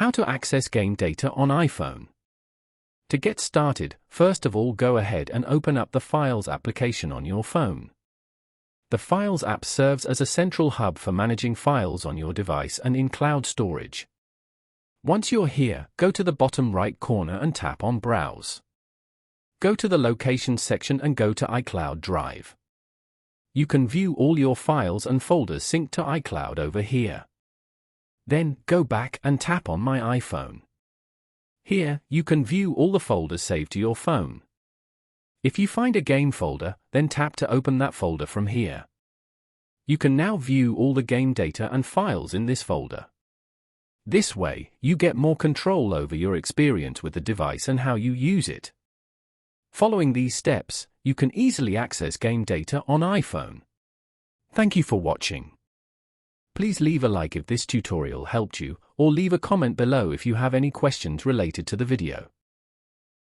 How to access game data on iPhone. To get started, first of all go ahead and open up the Files application on your phone. The Files app serves as a central hub for managing files on your device and in cloud storage. Once you're here, go to the bottom right corner and tap on Browse. Go to the Locations section and go to iCloud Drive. You can view all your files and folders synced to iCloud over here. Then, go back and tap on My iPhone. Here, you can view all the folders saved to your phone. If you find a game folder, then tap to open that folder from here. You can now view all the game data and files in this folder. This way, you get more control over your experience with the device and how you use it. Following these steps, you can easily access game data on iPhone. Thank you for watching. Please leave a like if this tutorial helped you, or leave a comment below if you have any questions related to the video.